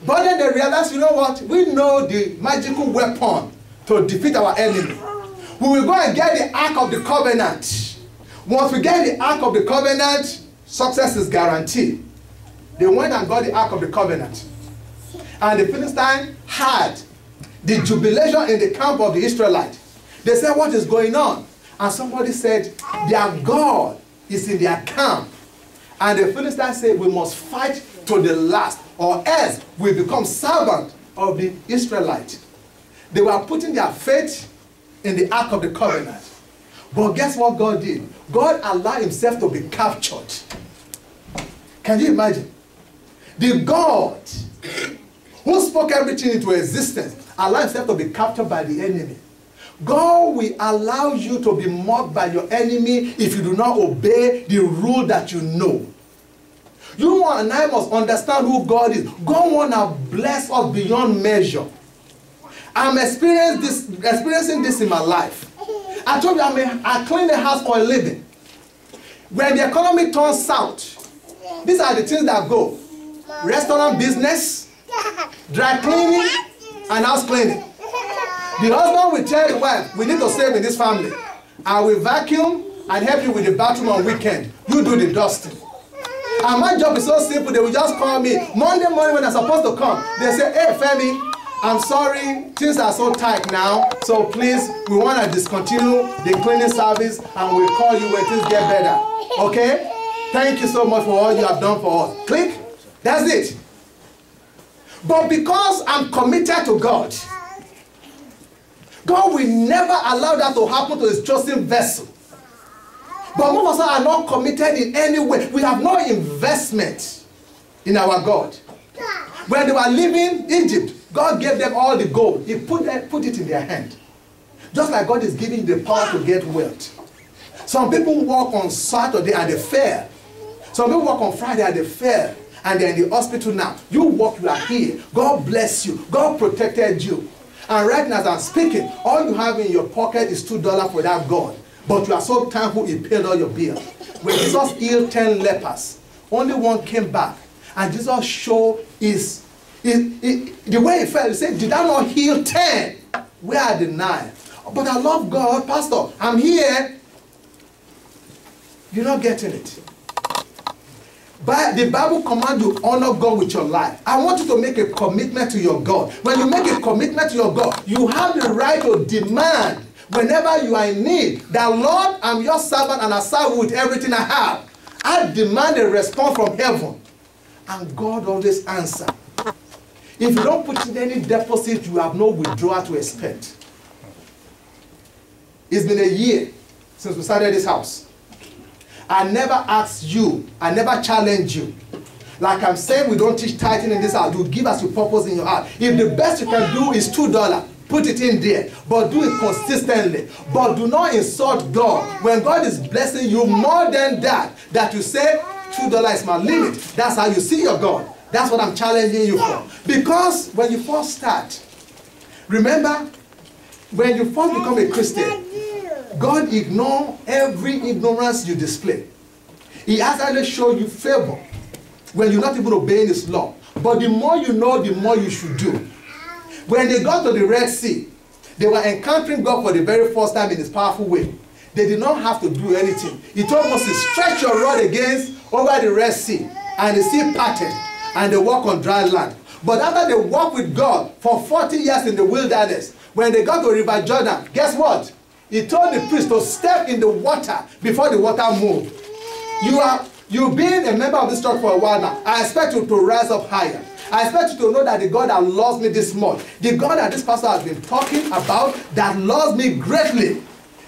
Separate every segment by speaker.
Speaker 1: But then they realized, you know what? We know the magical weapon to defeat our enemy. We will go and get the Ark of the Covenant. Once we get the Ark of the Covenant, success is guaranteed. They went and got the Ark of the Covenant. And the Philistines had the jubilation in the camp of the Israelites. They said, what is going on? And somebody said, their God is in their camp. And the Philistines said, we must fight to the last, or else we become servants of the Israelites. They were putting their faith in the Ark of the Covenant. But guess what God did? God allowed himself to be captured. Can you imagine? The God who spoke everything into existence allowed himself to be captured by the enemy. God will allow you to be mocked by your enemy if you do not obey the rule that you know. You and I must understand who God is. God wants to bless us beyond measure. I'm experiencing this in my life. I told you I clean the house for a living. When the economy turns south, these are the things that go. Restaurant business, dry cleaning, and house cleaning. The husband will tell the wife, we need to save in this family. I will vacuum and help you with the bathroom on weekend. You do the dusting. And my job is so simple, they will just call me Monday morning when I'm supposed to come. They say, hey Femi, I'm sorry, things are so tight now, so please, we want to discontinue the cleaning service and we'll call you when things get better. Okay? Thank you so much for all you have done for us. Click. That's it. But because I'm committed to God, God will never allow that to happen to his chosen vessel. But most of us are not committed in any way. We have no investment in our God. When they were leaving Egypt, God gave them all the gold. He put it in their hand. Just like God is giving you the power to get wealth. Some people work on Saturday and they fail. Some people work on Friday and they fail. And they're in the hospital now. You work, you are here. God bless you. God protected you. And right now as I'm speaking, all you have in your pocket is $2 for that God. But you are so thankful he paid all your bills. When Jesus healed 10 lepers, only one came back. And Jesus showed the way he felt. He said, did I not heal 10? Where are the 9? But I love God, Pastor. I'm here. You're not getting it. But the Bible commands you to honor God with your life. I want you to make a commitment to your God. When you make a commitment to your God, you have the right to demand whenever you are in need that, Lord, I'm your servant and I serve with everything I have. I demand a response from heaven. And God always answers. If you don't put in any deposit, you have no withdrawal to expect. It's been a year since we started this house. I never asked you, I never challenged you. Like I'm saying, we don't teach tithing in this house. You give us your purpose in your heart. If the best you can do is $2, put it in there. But do it consistently. But do not insult God. When God is blessing you more than that, that you say, $2 is my limit. That's how you see your God. That's what I'm challenging you for. Because when you first start, remember, when you first become a Christian, God ignores every ignorance you display. He actually shows you favor when you're not even obeying his law. But the more you know, the more you should do. When they got to the Red Sea, they were encountering God for the very first time in his powerful way. They did not have to do anything. He told Moses, stretch your rod against over the Red Sea. And the sea parted, and they walked on dry land. But after they walked with God for 40 years in the wilderness, when they got to River Jordan, guess what? He told the priest to step in the water before the water moved. You've been a member of this church for a while now. I expect you to rise up higher. I expect you to know that the God that loves me this much, the God that this pastor has been talking about, that loves me greatly,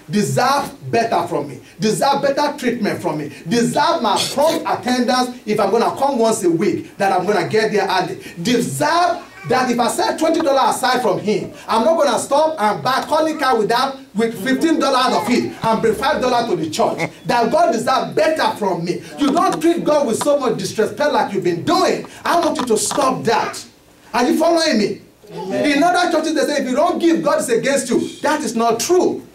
Speaker 1: deserve better from me, deserve better treatment from me, deserve my prompt attendance if I'm going to come once a week, that I'm going to get there early, deserve that if I set $20 aside from him, I'm not going to stop and buy calling car with $15 out of it and bring $5 to the church. That God deserves better from me. You don't treat God with so much disrespect like you've been doing. I want you to stop that. Are you following me? Amen. In other churches they say if you don't give, God is against you. That is not true.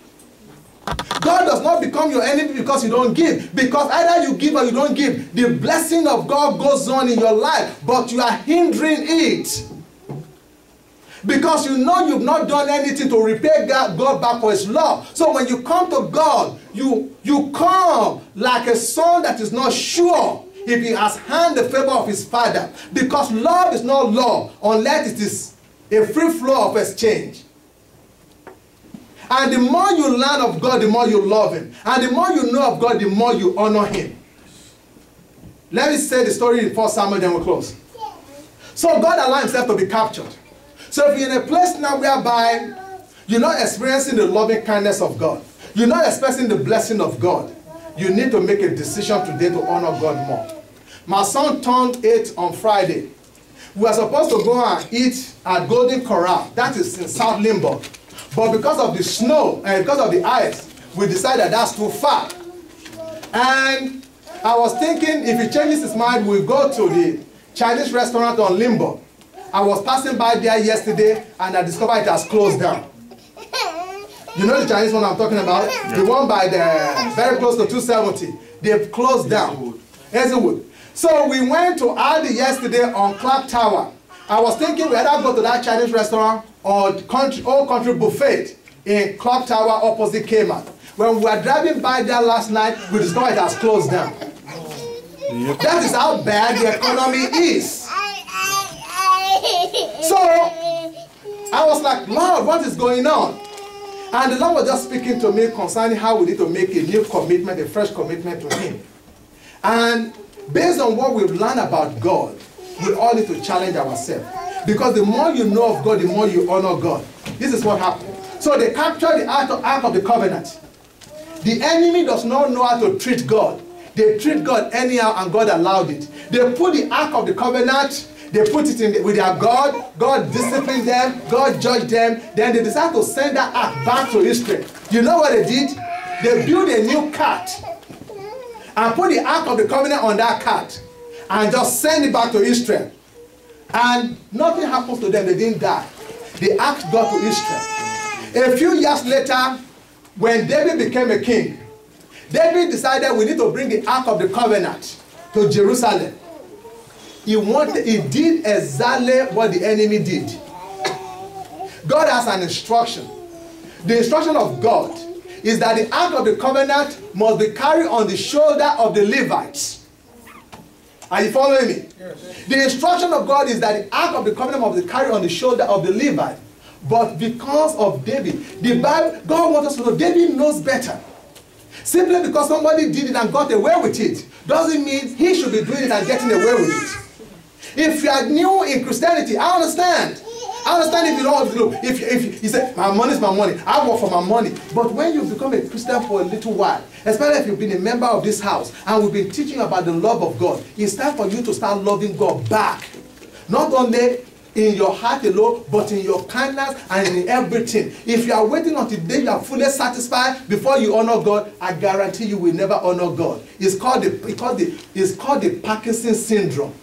Speaker 1: God does not become your enemy because you don't give. Because either you give or you don't give. The blessing of God goes on in your life, but you are hindering it. Because you know you've not done anything to repay God back for his love. So when you come to God, you come like a son that is not sure if he has earned the favor of his father. Because love is not love unless it is a free flow of exchange. And the more you learn of God, the more you love him. And the more you know of God, the more you honor him. Let me say the story in 1 Samuel, then we'll close. So God allowed himself to be captured. So if you're in a place now whereby you're not experiencing the loving kindness of God, you're not experiencing the blessing of God, you need to make a decision today to honor God more. My son turned 8 on Friday. We were supposed to go and eat at Golden Corral. That is in South Limburg. But because of the snow and because of the ice, we decided that's too far. And I was thinking if he changes his mind, we'll go to the Chinese restaurant on Limburg. I was passing by there yesterday and I discovered it has closed down. You know the Chinese one I'm talking about? Yeah. The one by the very close to 270. They've closed down. Hazelwood. So we went to Aldi yesterday on Clark Tower. I was thinking whether go to that Chinese restaurant or the Old Country Buffet in Clark Tower opposite Kmart. When we were driving by there last night, we discovered it has closed down. That is how bad the economy is. So I was like, Lord, what is going on? And the Lord was just speaking to me concerning how we need to make a new commitment, a fresh commitment to him. And based on what we've learned about God, we all need to challenge ourselves. Because the more you know of God, the more you honor God. This is what happened. So they captured the Ark of the Covenant. The enemy does not know how to treat God. They treat God anyhow and God allowed it. They put the Ark of the Covenant, they put it in with their God. God disciplined them. God judged them. Then they decided to send that ark back to Israel. You know what they did? They built a new cart and put the Ark of the Covenant on that cart and just send it back to Israel. And nothing happens to them. They didn't die. The ark got to Israel. A few years later, when David became a king, David decided we need to bring the Ark of the Covenant to Jerusalem. He did exactly what the enemy did. God has an instruction. The instruction of God is that the Ark of the Covenant must be carried on the shoulder of the Levites. Are you following me? Yes. The instruction of God is that the Ark of the Covenant must be carried on the shoulder of the Levites. But because of David, the Bible, God wants us to know David knows better. Simply because somebody did it and got away with it doesn't mean he should be doing it and getting away with it. If you are new in Christianity, I understand. I understand if you don't look. If you say, my money is my money, I work for my money. But when you become a Christian for a little while, especially if you've been a member of this house, and we've been teaching about the love of God, it's time for you to start loving God back. Not only in your heart alone, but in your kindness and in everything. If you are waiting until the day you are fully satisfied before you honor God, I guarantee you will never honor God. It's called the Parkinson syndrome.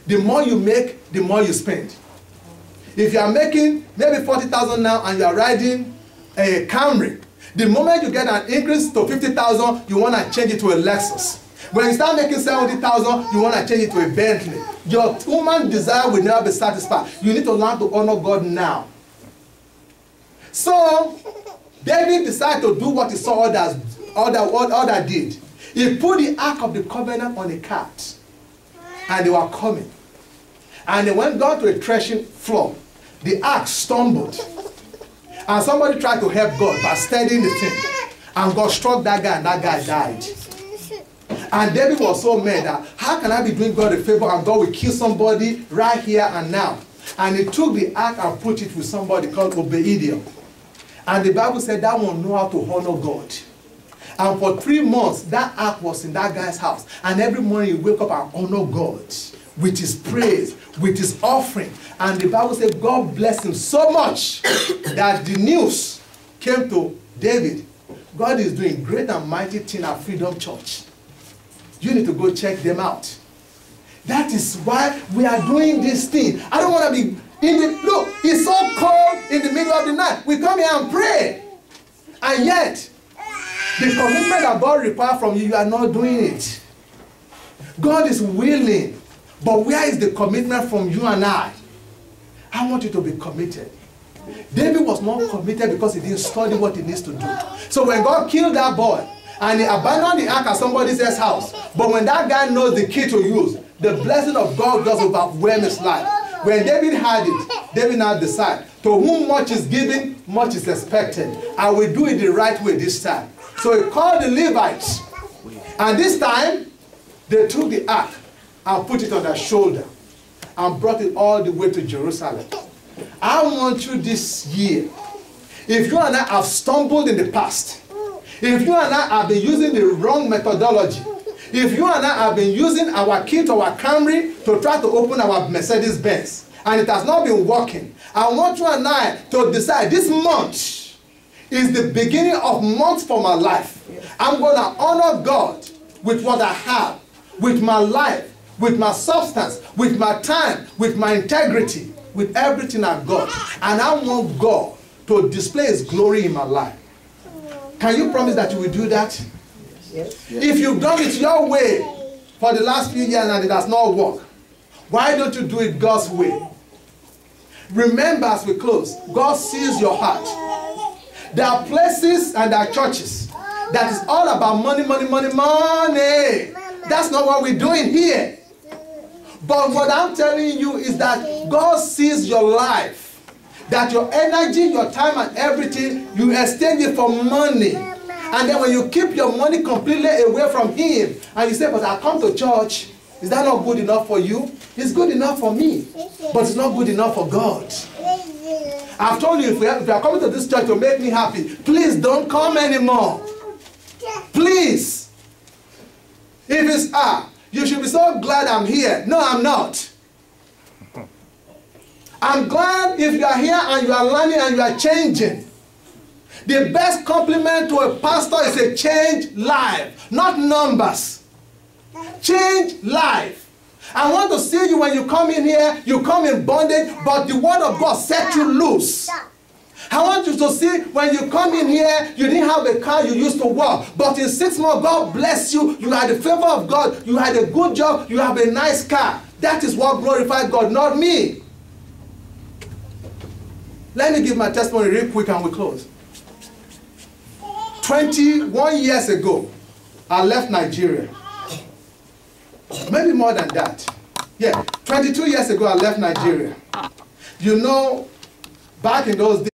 Speaker 1: The more you make, the more you spend. If you are making maybe 40,000 now and you are riding a Camry, the moment you get an increase to 50,000, you want to change it to a Lexus. When you start making 70,000, you want to change it to a Bentley. Your human desire will never be satisfied. You need to learn to honor God now. So, David decided to do what he saw others did. He put the Ark of the Covenant on a cart. And they were coming. And they went down to a threshing floor. The ark stumbled. And somebody tried to help God by steadying the thing. And God struck that guy and that guy died. And David was so mad that how can I be doing God a favor and God will kill somebody right here and now? And he took the ark and put it with somebody called Obadiah. And the Bible said that one knew how to honor God. And for 3 months, that ark was in that guy's house. And every morning he wake up and honor God with his praise, with his offering. And the Bible said God blessed him so much that the news came to David. God is doing great and mighty things at Freedom Church. You need to go check them out. That is why we are doing this thing. I don't want to be in the, look, it's so cold in the middle of the night. We come here and pray. And yet, The commitment that God requires from you, you are not doing it. God is willing, but where is the commitment from you and I? I want you to be committed. David was not committed because he didn't study what he needs to do. So when God killed that boy, and he abandoned the ark at somebody else's house, but when that guy knows the key to use, the blessing of God just overwhelmed his life. When David had it, David now decided, to whom much is given, much is expected. I will do it the right way this time. So he called the Levites, and this time, they took the ark and put it on their shoulder and brought it all the way to Jerusalem. I want you this year, if you and I have stumbled in the past, if you and I have been using the wrong methodology, if you and I have been using our key to our Camry to try to open our Mercedes Benz, and it has not been working, I want you and I to decide this month is the beginning of months for my life. I'm going to honor God with what I have, with my life, with my substance, with my time, with my integrity, with everything I've got. And I want God to display His glory in my life. Can you promise that you will do that?
Speaker 2: Yes.
Speaker 1: If you've done it your way for the last few years and it has not worked, why don't you do it God's way? Remember, as we close, God sees your heart. There are places and there are churches that is all about money, money, money, money. That's not what we're doing here. But what I'm telling you is that God sees your life. That your energy, your time and everything, you exchange it for money. And then when you keep your money completely away from Him, and you say, but I come to church, is that not good enough for you? It's good enough for me, but it's not good enough for God. I've told you, if you are coming to this church to make me happy, please don't come anymore. Please. If it's, you should be so glad I'm here. No, I'm not. I'm glad if you are here and you are learning and you are changing. The best compliment to a pastor is a changed life, not numbers. Change life. I want to see you when you come in here, you come in bondage, but the word of God set you loose. I want you to see when you come in here, you didn't have a car you used to walk, but in 6 months, God bless you. You had the favor of God. You had a good job. You have a nice car. That is what glorified God, not me. Let me give my testimony real quick and we close. 21 years ago, I left Nigeria. Maybe more than that. Yeah, 22 years ago, I left Nigeria. You know, back in those days,